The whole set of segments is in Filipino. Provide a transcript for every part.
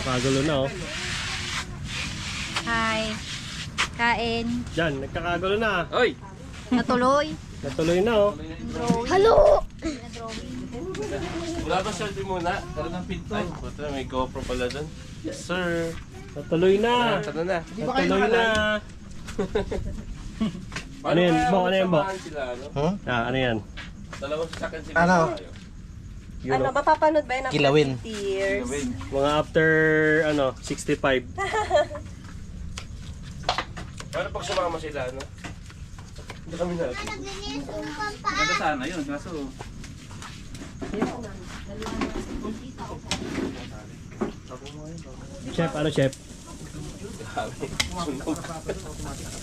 Pagulo na oh. Hi. Kain. Diyan, nagkakagulo na. Oy! Natuloy. Natuloy na oh. Drawing. Halo! Wala ba selfie muna? Tara ng pinto. Ay, puta, may GoPro pala dun. Yes, sir. Natuloy na. Tara na. Natuloy na. Ano yan? Bo, ano yan, Bo? Sila, ano? Huh? Ano yan? Dalawang sasakyan sila. Ano? Euro. Ano, mapapanood ba yun after Kilawin. 50 years? Mga after, 65. Paano pag sumama sila, ano? Hindi kami natin. Maganda sana yun, kaso Chef, ano chef?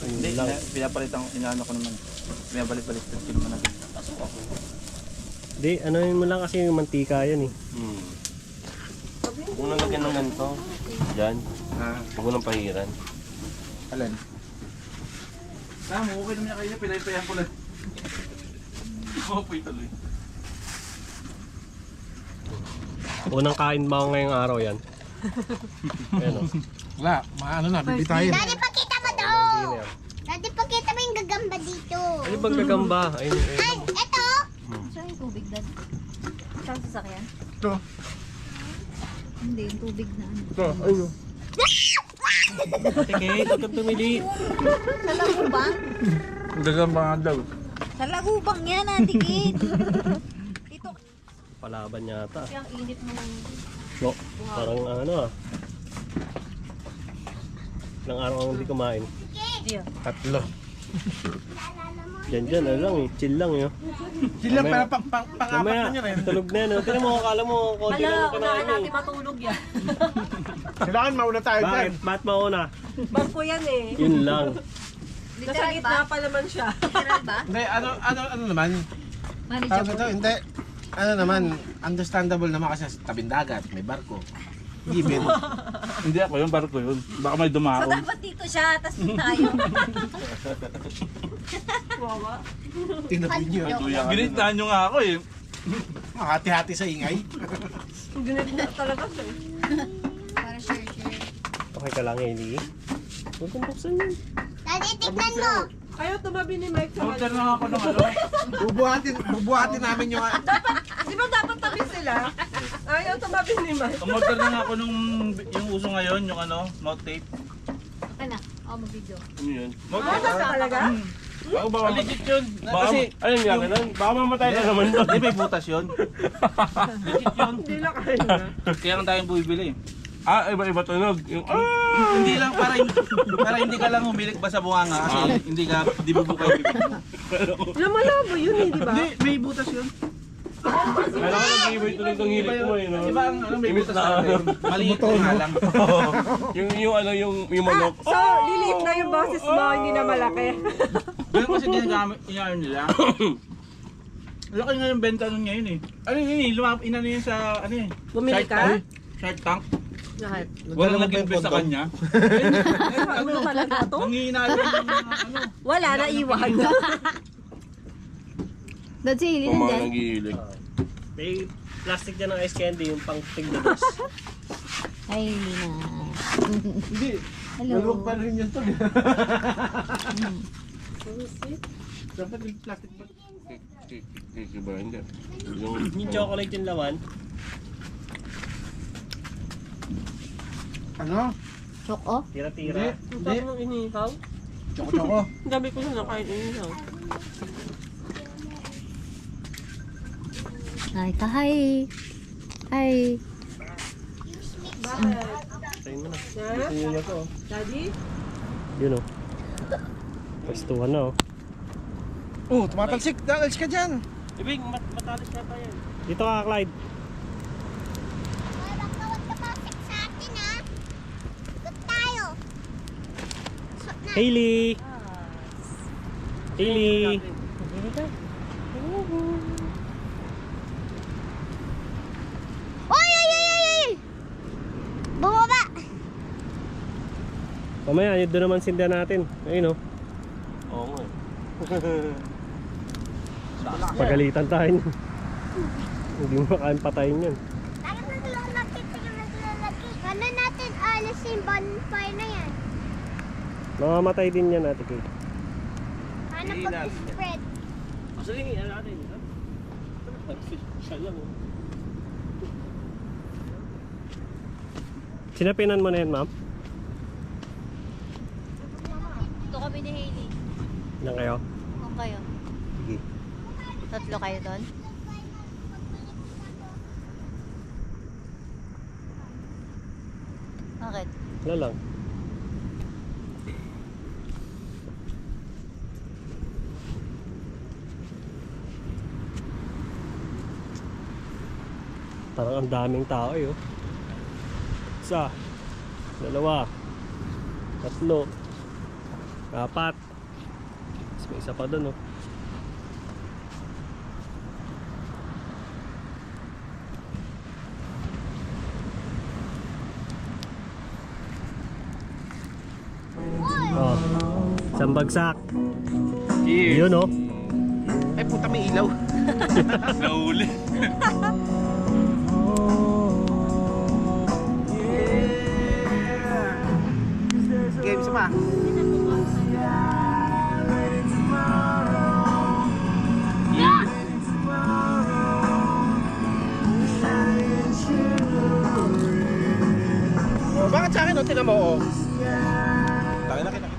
hindi, pinapalitan ko, inaano ko naman. Pinabalik-balik ko naman natin. Di, ano yun mo lang kasi yung mantika yan eh. Kung nalagyan ng ganito, dyan, huwag mo nang pahiran. Alin? Okay naman kayo, pinaypayan ko lang. Mapoy tuloy. Unang kain ba ako ngayong araw yan? Ayan o. Wala, maano na, bibitayin. Daddy, pakita mo daw! Hindi na yan. Daddy, pakita mo yung gagamba dito. Ano bang gagamba? Ayun, ayun. Ay, eto! So yung tubig dad. Saan sasakyan? Ito. Hindi, yung tubig na ano. Ito, ayun. Ate Kate, huwag kang tumili. Sa lagubang? Gagamba nga daw. Sa lagubang yan, Ate Kate. Dito Palaban yata. kasi ang init mo ng... No, parang ano ah. Ilang araw ang hindi kumain. Diyo. Tatlo. Diyan, ano lang eh. Chill lang yun. Sila Mamaya- para pang-apat Mamaya, na niya rin. tulog na yan. Tignan mo, akala mo, konti lang ang kinain mo eh. matulog yan. Kailangan mauna tayo dyan. Bakit? Bakit mauna? Bangko yan eh. Yun lang. Nasa Literal gitna ba? pa naman siya. Literal ba? Hindi, ano naman? Tawag Manageable. ito, hindi. Ano naman, understandable naman kasi sa tabing dagat, may barko. Given. Hindi ako yun, barko yun. Baka may So dumaon. dapat dito siya, tapos tayo. Wawa. Tinapin nyo. Ginitahan nyo nga ako eh. Makati-hati sa ingay. Ginit na talaga siya eh. Para share. Okay ka lang, Eli. Huwag kang buksan yun. Daddy, tignan mo! Ayaw tumabi ni Mike sa Order kanya. na nga ako ng ano. Bubuhatin namin yung... Di ba dapat tabi sila? Ayaw tumabi ni Mike. Umorder na nga ako nung yung uso ngayon, yung ano, mouth tape. Okay na. Ako mag-video. Ano yun? Mouth Ah, tape. talaga? Baka ba Legit yun. Kasi, ayun nga, ganun. Baka mamatay na naman doon. Hindi, may butas yun. Legit yun. Hindi na kaya. Kaya lang tayong bumibili. Ah, iba-iba tunog. Yung, Hindi lang para hindi ka lang humilik ba sa bunganga kasi hindi bubuka yung bibig mo. Lamalabo yun eh, di ba? Hindi, may butas yun. kala ko nag-iiba yung tunog ng hilik mo eh, no? Iba ang ano, may Imbis butas na sa atin. Maliit nga lang. yung ano, yung manok. So, liliit na yung boses mo, hindi na malaki. Ganun kasi ginagamit nila. Laki nga yung benta nun ngayon eh. Ano yun eh, inano yun sa ano eh. Bumili Shark ka? Tank. Shark Tank. Lahat. Walang nag-invest sa kanya. Ano talaga to? Nangihinalo yung mga ano. Wala, naiwan. Dad, si Hilly Kung mga nandyan. nag-iilik. May plastic dyan ng ice candy, yung pang tigdados. Ay, Hilly na. Hindi. Hello. Nalwag pa rin yun to. Dapat yung plastic ba? Iba, hindi. Yung, Yung chocolate yung laman. Ano? Choco? Tira-tira. Ang sarap ng inihaw. Choco-choco. Ang dami ko na nakain inihaw. Hi, hi. Hi. Bakit? Tayo mo na. Ha? Gusto nyo na to. oh. Daddy? Yun o. Pastuhan na o. Oh, tumatalsik. Dalis ka dyan. Ibig, matalis na pa yan. Dito ka, Clyde. Wag ka tumasik sa atin, ha? Ikot tayo. Hailey! Hailey! Oy, oy, oy, oy, oy! Bumaba! Mamaya, yun doon naman sinda natin. Ayun o. oo nga. Pagalitan tayo. Hindi mo makain patayin yan. Parang naglalaki pa yung naglalaki. Ano natin bonfire na yan. Mamamatay din yan natin kayo. Hanap pag-spread. Sige, ano natin? Siya lang. Sinapinan mo na yan, ma'am? Ito kami ni Hailey. Yan kayo? Kung kayo. Sige. Tatlo kayo doon? Bakit? Wala lang. Parang ang daming tao eh, oh. Isa, dalawa, tatlo, apat. Tapos may isa pa dun, oh. Oh, isang bagsak. Cheers! Yun, oh. Ay puta, may ilaw. Nahuli. Game pa. Oh, bakit sa akin, oh? Tingnan mo, oh. Laki na kita.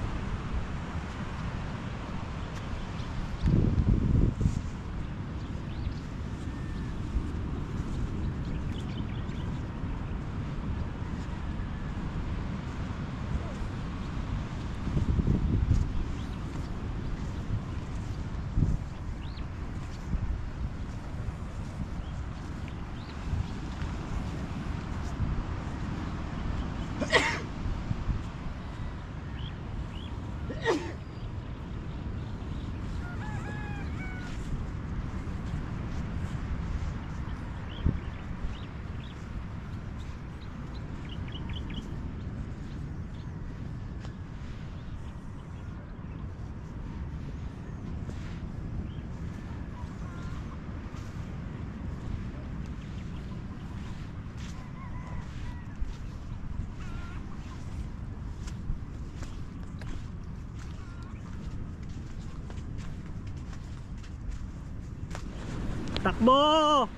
Takbo!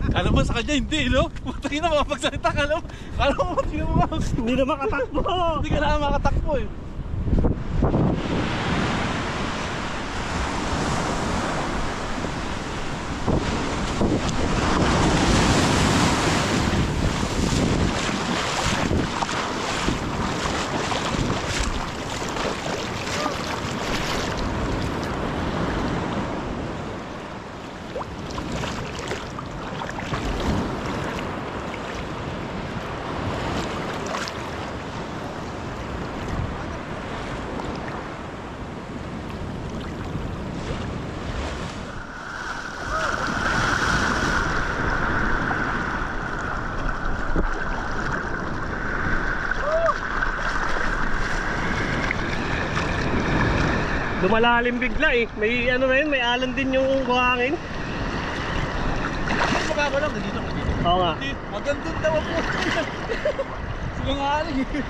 Kala mo sa kanya hindi, no? Putang ina, makapagsalita ka lang. Kala mo, hindi mo Hindi na makatakbo! Hindi ka na makatakbo eh. Lumalalim bigla eh. May ano na yun, may alon din yung buhangin. Mukha ko lang, dito. Oo nga. Hanggang doon daw ako. Sinungaling eh.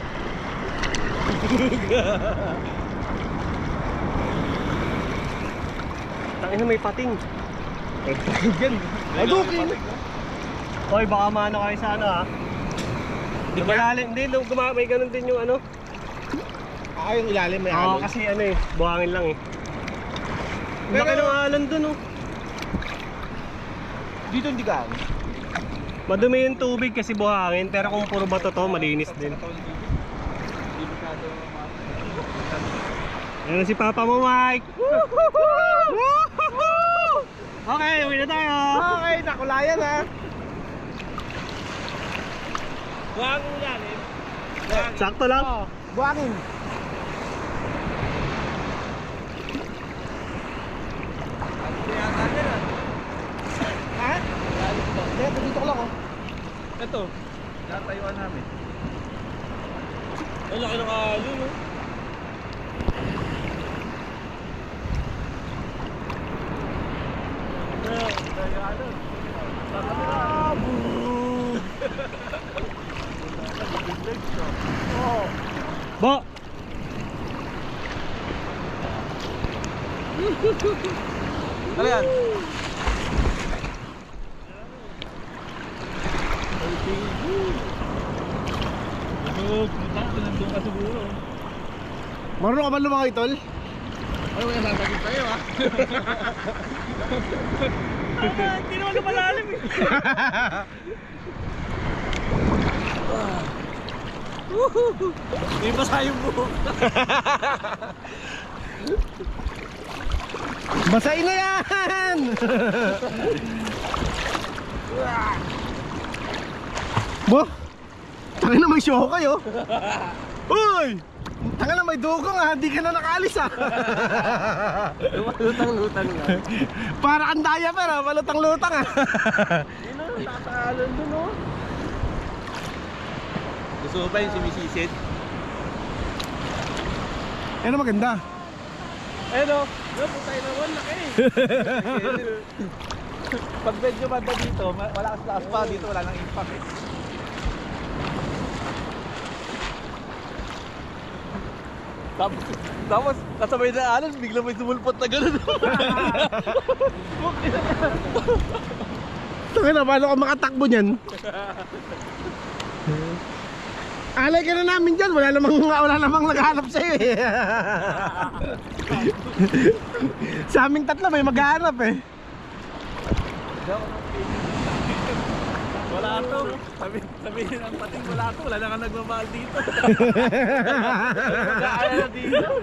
Tangina, may pating. May pating dyan. Adukin! Hoy, baka maano kayo sa ano ha. Lumalalim, hindi, may ganun din yung ano. Ah, yung ilalim may Oo, alon. kasi ano eh, buhangin lang eh. Pero- Laki ng alon dun oh. Dito hindi ka. Madumi yung tubig kasi buhangin, pero kung puro bato to, malinis din. Yan na si Papa mo, Mike! Okay, uwi na tayo! Okay, nakulayan ha. Buhangin yan eh. Sakto lang. Buhangin. Ha? Dito, dito ko lang oh. Ito, natayuan namin. Ang laki ng alon, no? Bo! Ano yan? Nandun ka siguro. Marunong ka ba lumangoy, tol? Ano kaya sasagot sa'yo ha? Hindi naman na malalim eh. May basa yung buhok. Basahin na yan! Bo! Tangin na may show kayo. Uy! Tangin na may dugong ha, di ka na nakaalis ha. Lutang-lutang nga. Para kang daya pero malutang-lutang ha. Yun o, tatalan dun o. Gusto mo ba yung sumisisid? Ano maganda? Ano? Putay naman, laki. Pag medyo banda dito, malakas lakas pa dito, wala nang impact eh. Tapos kasabay na alam, bigla may sumulpot na gano'n. Tangin na, paano ka makatakbo niyan? Alay ka na namin dyan, wala namang naghahanap sa'yo eh. Sa aming tatlo may maghahanap eh. Wala to. Sabihin ang pating wala to, wala na kang nagmamahal dito. Kaya na dito.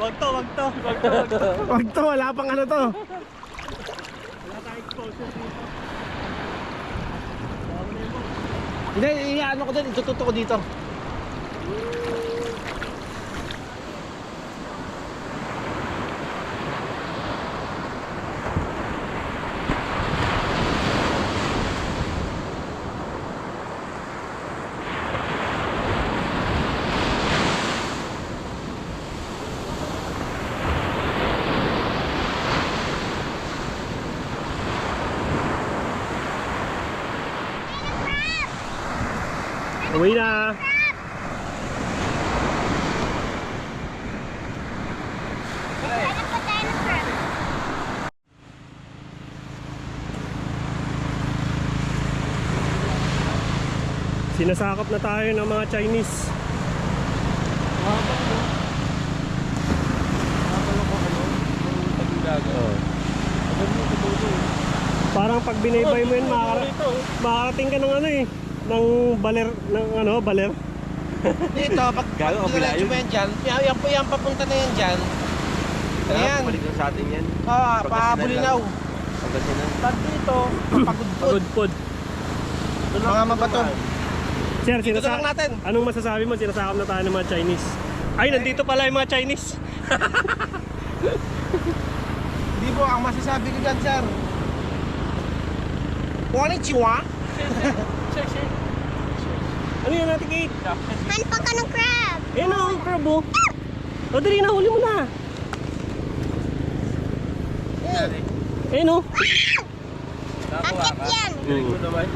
Wag to. Wag to, wala pang ano to. Wala tayong exposure dito. Hindi, ano ko din, itututo ko dito. Uwi na. Hanap pa tayo ng crab. Sinasakop na tayo ng mga Chinese. Parang pag binaybay mo yun, makakarating ka ng ano eh, ng baler, baler. Dito, pag diretso mo yan dyan, yan papunta na yan dyan. Ayan. Balik na sa atin yan. Pahabulinaw. Pagkasinan. Pag dito, pagudpod. Pagudpod. Mga mabato. Sir, Dito na lang natin. anong masasabi mo? Sinasakop na tayo ng mga Chinese. Ay, nandito pala yung mga Chinese. Hindi po, ang masasabi ko dyan, sir. Konnichiwa. Ano yun natin, Kate? Hanap pa ka ng crab. Eh, no, ang crab oh. O, dali na, huli mo na. Eh, no. Akit yan. Galing mo naman.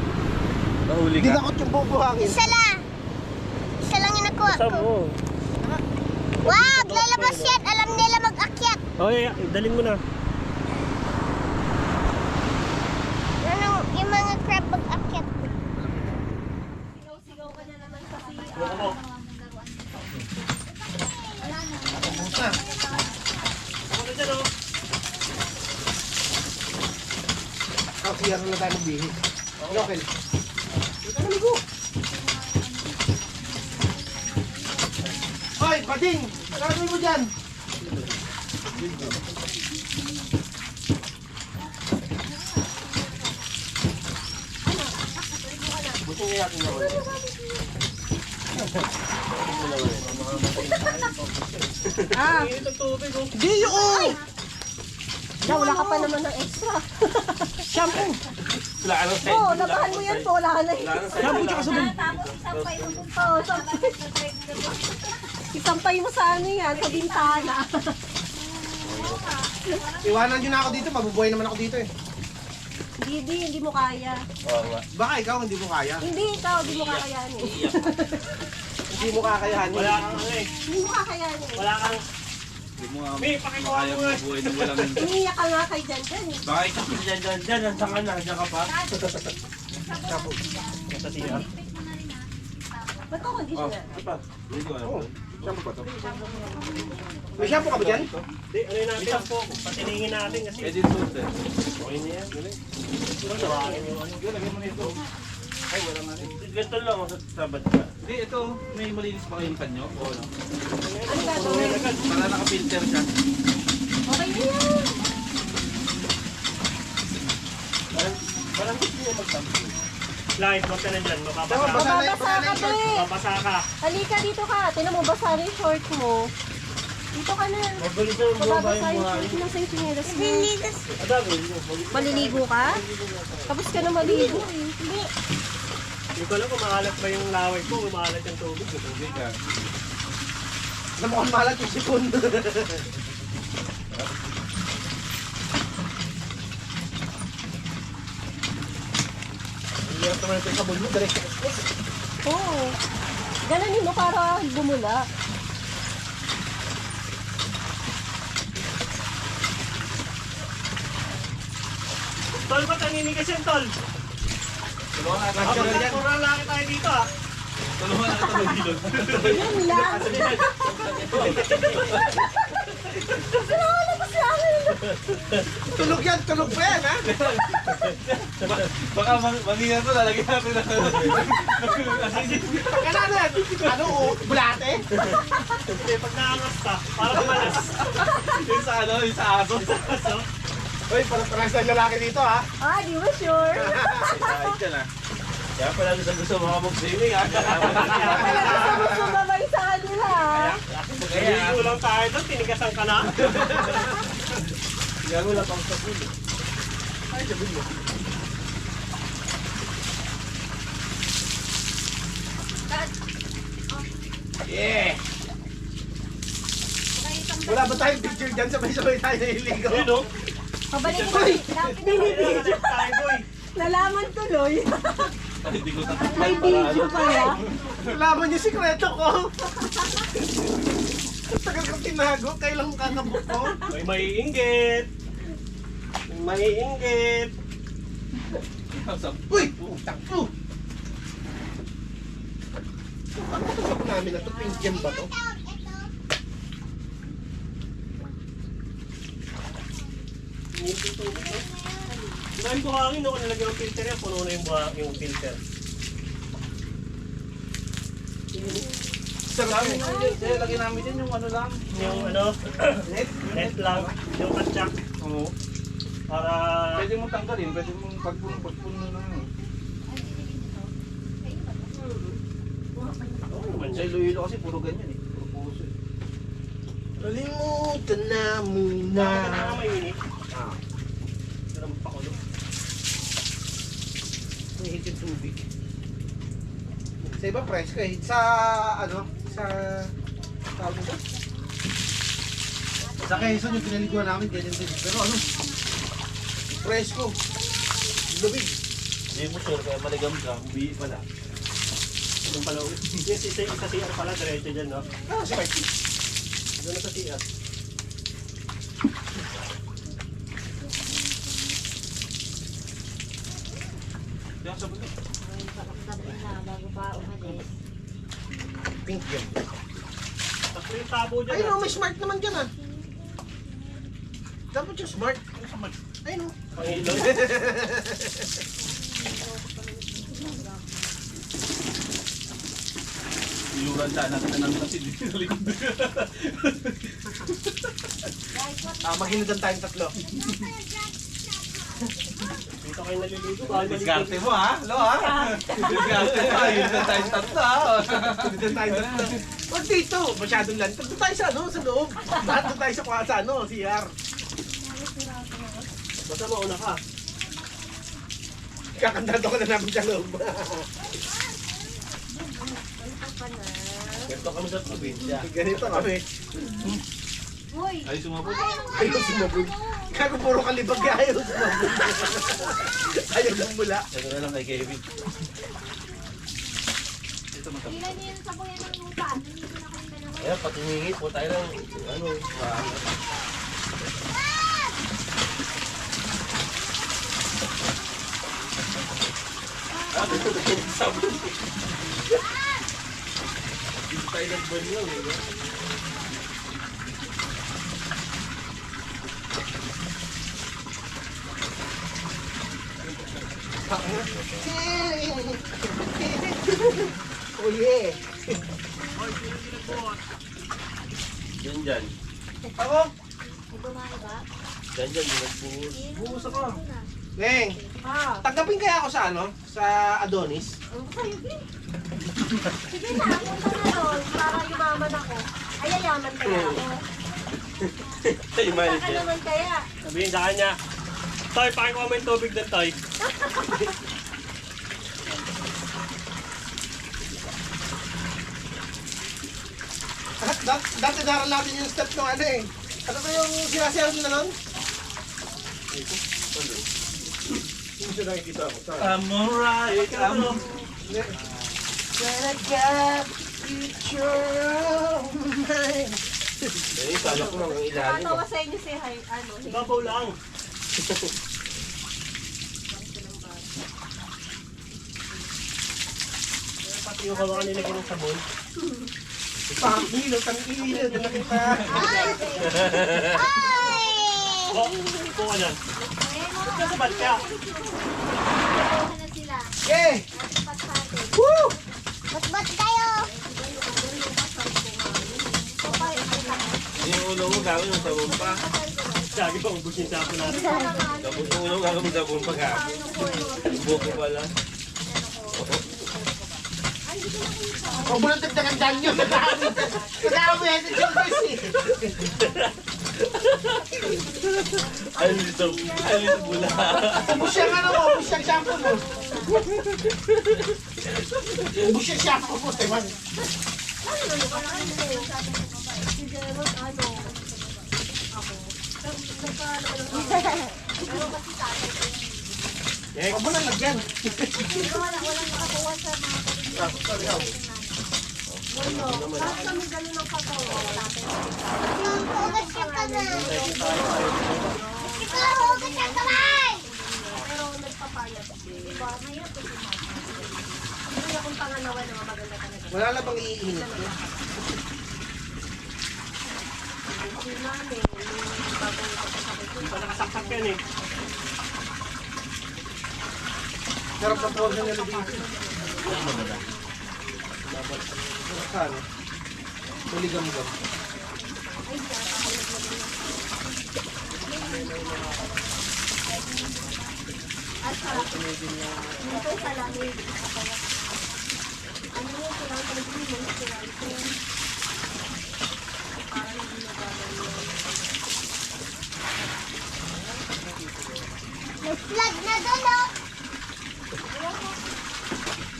Nahuli Hindi ka. na ako yung bubuhangin. Isa lang. Isa lang yung nakuha Saan ko. mo? Wag! Lalabas yan. Alam nila mag-akyat. O, dalhin mo na. Ano, yung mga crab mag-akyat. Kasi na tayo magbihis. Okay. Hoy, Bading! Gagawin mo dyan! Buti nga yakin naman. Di yun! Wala ka pa naman ng extra. Shampoo! Wala ka nang Oo, nabahan mo yan po. Wala ka na Shampoo tsaka sabon. Oo, isampay mo sa ano yan, sa bintana. Iwanan nyo na ako dito, mabubuhay naman ako dito eh. Hindi mo kaya. Oo nga. Baka ikaw hindi mo kaya. Hindi ikaw, hindi mo kakayanin. Hindi mo kakayanin. Wala kang ano eh. Hindi mo kakayanin. Wala kang... Hindi mo nga May, pakikuha kaya mo mo nga. buhay na walang... Umiiyak ka nga kay Jan Jan eh. Bakit ka dyan, nandiyan ka na, nandiyan ka pa. Sa CR. Ba't ko conditioner? Hindi ko alam. Shampoo ba to? May shampoo ka ba dyan? Di, ano yun natin? Patiningin natin kasi. Pwede suot eh. Okay na yan. Tawagin yung ano. Yun, lagyan mo na ito. Ay, wala nga rin. Ganito lang ako sa sabat ka. Hindi, ito. May malinis pa kayong panyo? O ano? Ano gagawin? Para naka-filter siya. Okay na yan. Parang gusto niya magtampo. Light, wag ka na dyan. Mababasa. Mababasa ka to eh. Mababasa ka. Halika dito ka. Tinan mo, basa rin yung short mo. Dito ka na. Mabilis na yung buhay Mababasa yung yung buhay. short mo sa chinelas mo. Adami, Maliligo ka? Tapos ka na maligo eh. Hindi. Hindi ko alam kung maalat ba yung laway ko o maalat yung tubig. Tubig ka. Na mukhang malat yung sipon. Hirap naman ito yung sabon mo, direct sa expose. Oo. Gananin mo para bumula. Tol, ba't naninigas yan, Tol? Tulungan natin. Pura laki tayo dito ah. Tulungan natin ito mag-hilod. Yan lang. Sinawalabas sa akin. Tulog yan, tulog pa yan, ha? Baka mangingan to, lalagyan natin na. Kananan! Ano, bulate? Hindi, pag naangas ka, parang malas. Yung sa ano, yung sa aso. Uy, parang sa lalaki dito, ha? Ah, di ba sure? Kahit ka na. Kaya pala gusto mo ka mag-swimming ha. Talaga sa gusto babay sa kanila. Naligo lang tayo doon, tinigasan ka na. Kaya wala pang sabon. Yeah! Wala ba tayong picture dyan? Sabay-sabay tayo nililigaw. Yun o. Pabalik mo. Binibidyo. Tayo boy. Nalaman tuloy. Hindi ko May video pala. Laman yung sikreto ko. Tagal kong tinago, kailan mo kakabuk ko? May maiinggit. May maiinggit. Uy! Takpo! Ano ito sa namin na ito? Pink gem ba ito? Dahil buhangin no, kung nalagyan ng filter yan, puno na yung filter. Sarap. Kaya lagyan namin din yung ano lang. Yung ano, net lang, yung katsak. Oo. Para... Pwede mo tanggalin, pwede mo pagpuno na lang. Sa Iloilo kasi puro ganyan eh. Puro puso eh. Kalimutan na muna. Kailangan may init. Pero magpakulo. May hit yung tubig. Sa iba presko eh. Sa ano? Sa tawag mo ba? Sa Quezon yung pinaliguan namin ganyan din. Pero ano? Presko. Lubig. Hindi mo sure, kaya maligam ka. Ubi pala. Yung pala ulit. Yung sa CR pala, diretso dyan, no? Ah, si Marky. Doon na sa CR. Kaya sabon eh. Bago pa umalis. Pink gem. Tapos yung tabo dyan. Ay no, may smart naman dyan ah. Dapat yung smart. Ay no. Pangilon. Iluran siya, nakita namin kasi dito sa likod. Maghinudan tayong tatlo. Dito kayo naliligo. Bawal Diskarte mo ha? Lo ha? Diskarte mo ha? Yun na tayong tatlo ha? Maghinudan tayong tatlo. Huwag dito. Masyadong lang. Doon tayo sa ano, sa loob. Lahat doon tayo sa ano, CR. Basta mauna ka. Kakandado ko na namin sa loob. Ganito kami sa probinsya. Ganito kami. Hoy! Ay, sumabot. Ayaw sumabog. Kago puro kalibag ka, ayaw sumabog. Ayaw bumula. Ito na lang kay Kevin. dito mo. Ilan yung sabuyan ng lupa? Nandito na kayong dalawa. Ayan, pati hingi po tayo lang, ano, maangat. Dito tayo nagsabon. Dito tayo nagbanyo, eh. Oh yeah. Dyan. Ako? Dyan, binagbuhos. Buhos ako. Neng, Ah, tanggapin kaya ako sa ano? Sa Adonis? sige na, punta na doon para yumaman ako. Ay, yayaman kaya ako. Ay, Saka manager. naman kaya. Sabihin sa kanya, Toy, pakikuha mo yung tubig ng Toy. Dati daral natin yung step ng ano eh. Ano ba yung sinasayaw nila nun? Hindi siya nakikita ako. Saan? I'm alright. When I got future of mine. Eh, kala ko lang ang ilalim. Nakatawa sa inyo si Hay, ano, Babaw lang. Pati yung hawakan nila ng sabon. Pangilo, tangilo, na nakita. Oh, upo ka dyan. Kasabad ka. Na sila. Eh! Pat sa atin. Woo! Bat-bat kayo. Yung ulo mo gawin ng sabon pa. Lagi pa ubusin sa akin natin. Tapos yung ulo mo gawin ng sabon pa ka. Yung buko pala. Huwag mo lang tagdagan dyan yun. Nagkakamu yan sa Joyce eh. Alito bula. Ubus yung ano mo, ubus yung shampoo mo. Ubus yung shampoo mo, Teman. si Jerot, ano, ako. Huwag mo lang lagyan. Walang nakakuha sa mga Wala. Parang kami gano'n ng pagkawa. Hugas yung kamay. Ikaw, hugas yung kamay. Pero nagpapayat. Diba? Mahirap ko sumasabi. Hindi akong panganawa na maganda talaga. Wala na bang iinit? Hindi namin, yung bagong kapasakit ko. Hindi pa nakasaksak yan eh. Sarap na portion nila dito. Saan? Tuligam-gam. At sa dito sa lamig. Ano yung kailangan ko yung kailangan ko parang hindi na gano'n yun. May flag na doon, oh.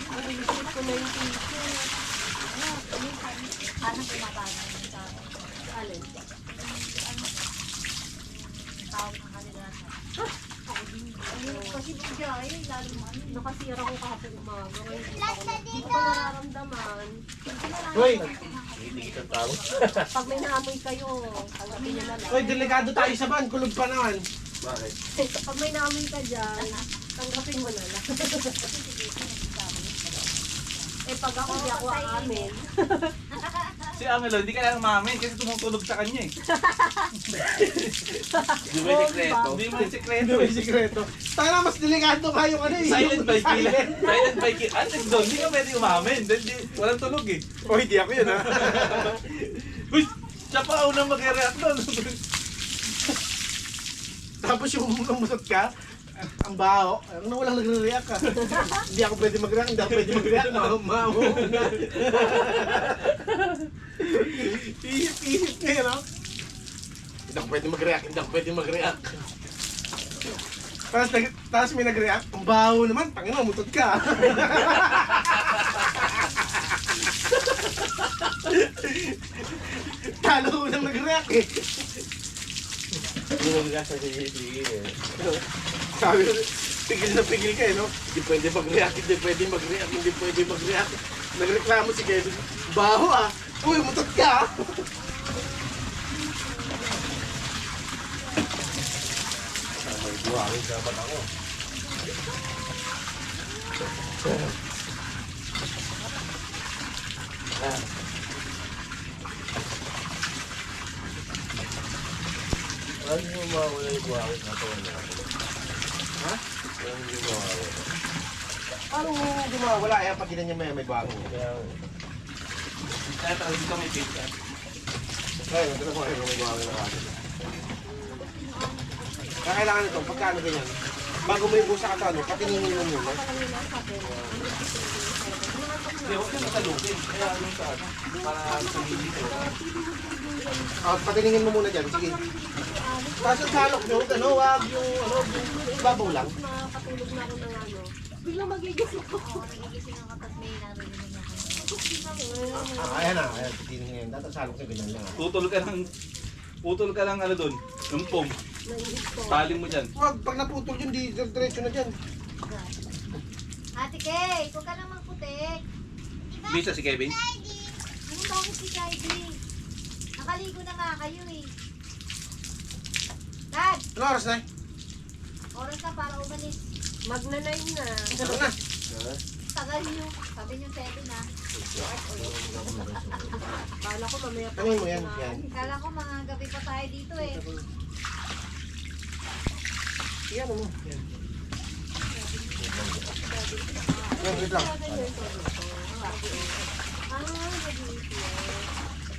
Ang isip ko na yung teacher. Paano pinapano yung tao? Alin? Tao ng kanila. Kasi bigay, lalo man. Nakasira ko kahapon umaga. Ngayon, Flag na hindi dito. ko nararamdaman. Hoy! Hindi kita tao. Pag may naamoy kayo, tanggapin nyo na lang. Hoy, delikado tayo sa van. Kulog pa naman. Bakit? Pag may naamoy ka dyan, tanggapin mo na lang. Eh pag ako, di ako aamin. Si Angelo, hindi ka lang mamin kasi tumutulog sa kanya eh. Di ba yung sekreto? Hindi mo yung sekreto Ano eh. yung sikreto? Tayo mas delikado nga yung ano eh. Silent by kill. Silent. Silent by kill. Antes doon, hindi ka pwede umamin. Dahil walang tulog eh. Oh, hindi ako yun ha. Uy! Siya pa unang mag-react doon. Tapos yung namusot ka, ang baho, ano walang nagre-react ka. Hindi ako pwede mag-react, hindi ako pwede mag-react. Maho na. Ihip na yun, no? Hindi ako pwede mag-react, hindi ako pwede mag-react. Tapos may nag-react, ang baho naman, tangin mo, mutot ka. Talo ko nang nag-react eh. Hindi mo gasa sa sige eh. Sabi ko, pigil na pigil ka eh, no? Hindi pwede mag-react, hindi pwede mag-react, hindi pwede mag-react. Nagreklamo si Kevin. Baho ah. Uy, mutot ka ah. May buhangin dapat ako. Ano yung mawawala yung buhangin na ito? Ha? Ano yung mawawala? Paano gumawala? Eh, pag ginanyan may bago. Kaya talagang dito may pizza. Ay, ito na po kayo may bago na akin. Kaya kailangan ito, pagkano ganyan? Bago mo yung busa ka ano, patiningin mo muna. Hindi, huwag yung matalugin. Kaya ano sa ano? Para sumili ko. Patiningin mo muna dyan, sige. Tapos yung salok nyo, ano, wag yung, ano, yung babaw lang. Makakatulog na ako ng ano. Biglang magigising ako. Nagigising ako kapag may narinig ako. Ayan na, ayan, patiningin. Tapos salok nyo, ganyan lang. Putol ka lang ano doon. Yung pom. Taling mo dyan. Wag, pag naputol yun, di diretso na dyan. Ate Kay, huwag ka namang putik. Bisa si Kevin. Ano bakit si Heidi? Nakaligo na nga kayo eh. Dad, Ano oras na? oras na para umalis. Magna-9 na. Ano na? Tagal nyo. Sabi nyo 7 na. Kala ko mamaya pa. Ano mo yan? Yan. Kala ko mga gabi pa tayo dito eh. Yan mo. Yan. Yan, wait lang.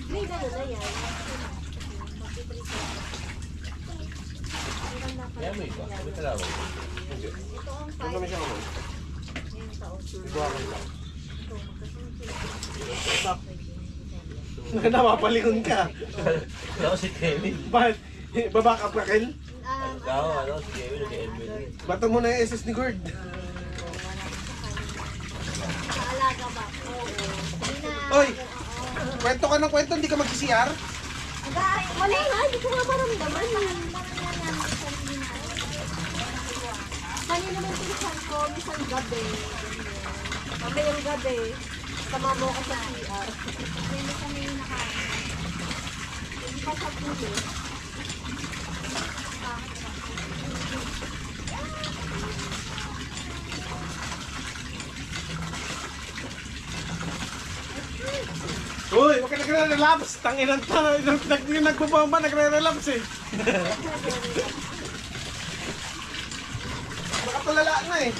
May gano'n na yan. Kaya mo ito. Sabi talaga. Ito ang Ano naman siya kamay? ngayong taon. Ito ako lang. Napapalingon ka. Ako si Kevin. Bakit? Babak up ka, Kel? Ikaw, ano, si Kevin, si Edwin. Bato mo na yung SS ni Gord. Naalaga ba? Oo. Oy! Kwento ka ng kwento, hindi ka mag-CR? Wala nga, hindi ko nga maramdaman. Kanina naman pinisan ko, minsan gabi. Mamayang gabi. Tama mo ko sa CR. Hindi kami nakain. Hindi pa sa pulo. Uy, huwag ka nagre-relapse. Tanginan ta. Nagbubomba, nagre-relapse eh. Nakatulala na eh.